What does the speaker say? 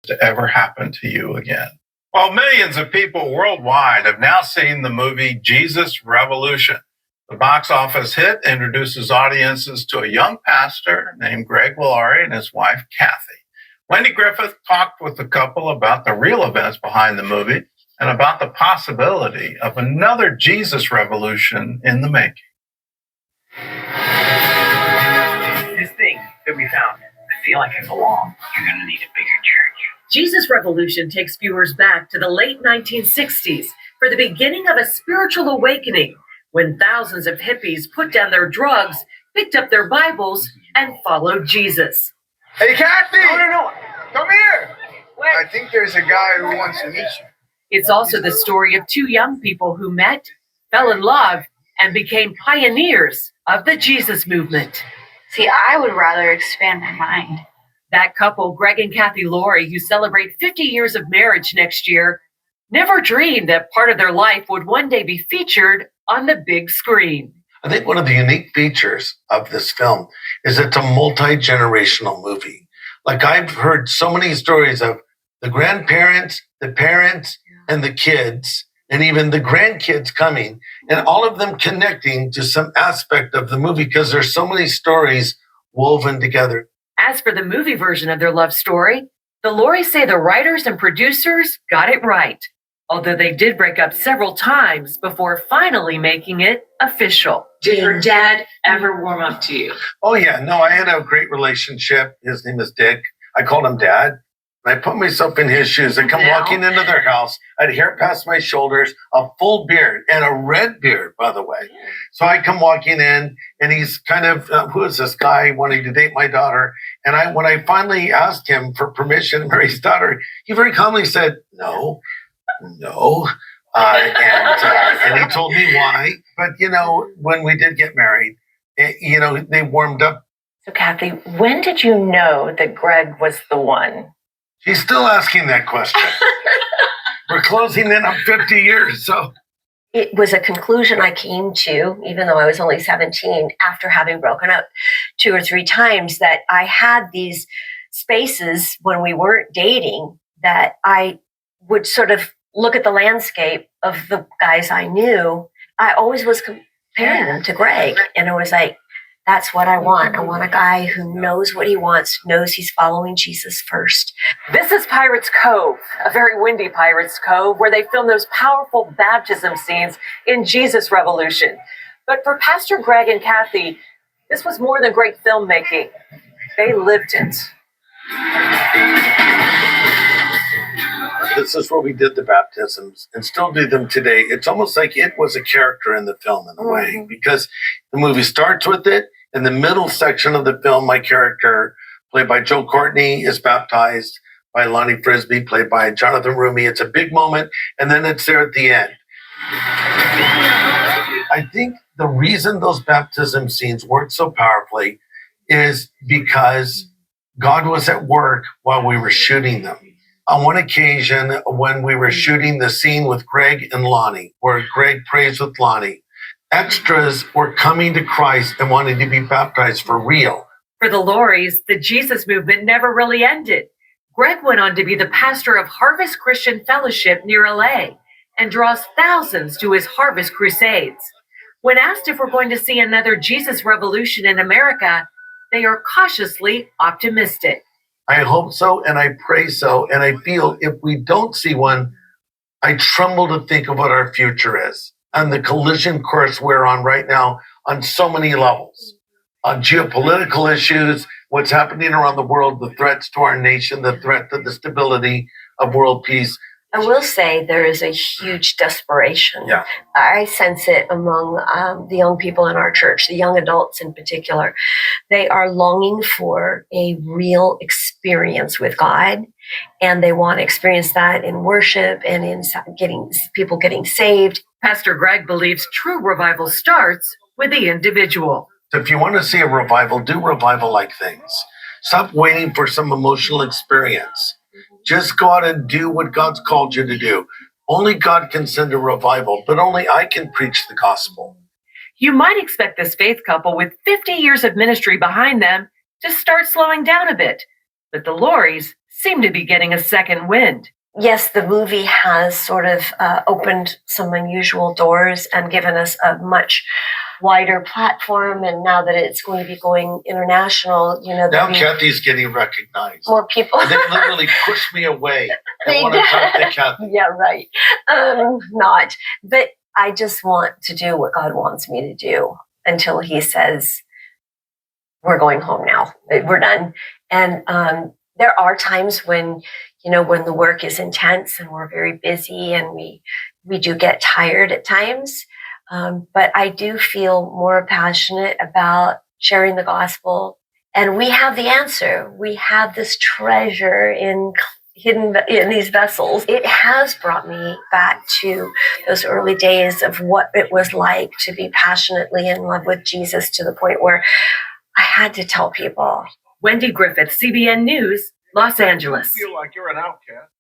to ever happen to you again. Well, millions of people worldwide have now seen the movie Jesus Revolution. The box office hit introduces audiences to a young pastor named Greg Laurie and his wife, Kathy. Wendy Griffith talked with the couple about the real events behind the movie and about the possibility of another Jesus Revolution in the making. This thing that we found, I feel like I belong. You're going to need a bigger church. Jesus Revolution takes viewers back to the late 1960s for the beginning of a spiritual awakening when thousands of hippies put down their drugs, picked up their Bibles, and followed Jesus. Hey, Kathy! No. Come here! I think there's a guy who wants to meet you. It's also the story of two young people who met, fell in love, and became pioneers of the Jesus movement. See, I would rather expand my mind. That couple, Greg and Kathy Laurie, who celebrate 50 years of marriage next year, never dreamed that part of their life would one day be featured on the big screen. I think one of the unique features of this film is it's a multi-generational movie. Like, I've heard so many stories of the grandparents, the parents, and the kids, and even the grandkids coming, and all of them connecting to some aspect of the movie because there's so many stories woven together. As for the movie version of their love story, the Lauries say the writers and producers got it right, although they did break up several times before finally making it official. Did your dad ever warm up to you? Oh, yeah. No, I had a great relationship. His name is Dick. I called him Dad. And I put myself in his shoes. I come walking into their house. I had hair past my shoulders, a full beard, and a red beard, by the way. So I come walking in, and he's kind of, who is this guy wanting to date my daughter? And when I finally asked him for permission to marry his daughter, he very calmly said, no. And he told me why. But, when we did get married, they warmed up. So, Kathy, when did you know that Greg was the one? She's still asking that question. We're closing in on 50 years, so. It was a conclusion I came to, even though I was only 17, after having broken up 2 or 3 times, that I had these spaces when we weren't dating that I would sort of look at the landscape of the guys I knew. I always was comparing them to Greg. And it was like, that's what I want. I want a guy who knows what he wants, knows he's following Jesus first. This is Pirates Cove, a very windy Pirates Cove, where they film those powerful baptism scenes in Jesus Revolution. But for Pastor Greg and Kathy, this was more than great filmmaking. They lived it. This is where we did the baptisms and still do them today. It's almost like it was a character in the film in a way, because the movie starts with it. In the middle section of the film, my character, played by Joe Courtney, is baptized by Lonnie Frisbee, played by Jonathan Rumi. It's a big moment, and then it's there at the end. I think the reason those baptism scenes worked so powerfully is because God was at work while we were shooting them. On one occasion, when we were shooting the scene with Greg and Lonnie, where Greg prays with Lonnie, extras were coming to Christ and wanting to be baptized for real. For the Lauries, the Jesus movement never really ended. Greg went on to be the pastor of Harvest Christian Fellowship near LA and draws thousands to his Harvest Crusades. When asked if we're going to see another Jesus Revolution in America, they are cautiously optimistic. I hope so, and I pray so, and I feel if we don't see one, I tremble to think of what our future is and the collision course we're on right now on so many levels. On geopolitical issues, what's happening around the world, the threats to our nation, the threat to the stability of world peace. I will say there is a huge desperation. Yeah. I sense it among the young people in our church, the young adults in particular. They are longing for a real experience with God, and they want to experience that in worship and in people getting saved. Pastor Greg believes true revival starts with the individual. So if you want to see a revival, do revival-like things. Stop waiting for some emotional experience. Just go out and do what God's called you to do. Only God can send a revival, but only I can preach the gospel. You might expect this faith couple with 50 years of ministry behind them to start slowing down a bit, but the Lauries seem to be getting a second wind. Yes, the movie has sort of opened some unusual doors and given us a much wider platform. And now that it's going to be going international, you know, Now there'll be Kathy's getting recognized. more people. They literally pushed me away. I They want to did. talk to Kathy. Yeah, right. Not. But I just want to do what God wants me to do until He says, we're going home now. We're done. And there are times when, you know, when the work is intense and we're very busy and we do get tired at times. But I do feel more passionate about sharing the gospel. And we have the answer. We have this treasure hidden in these vessels. It has brought me back to those early days of what it was like to be passionately in love with Jesus, to the point where I had to tell people. Wendy Griffith, CBN News, Los Angeles. Feel like you're an outcast.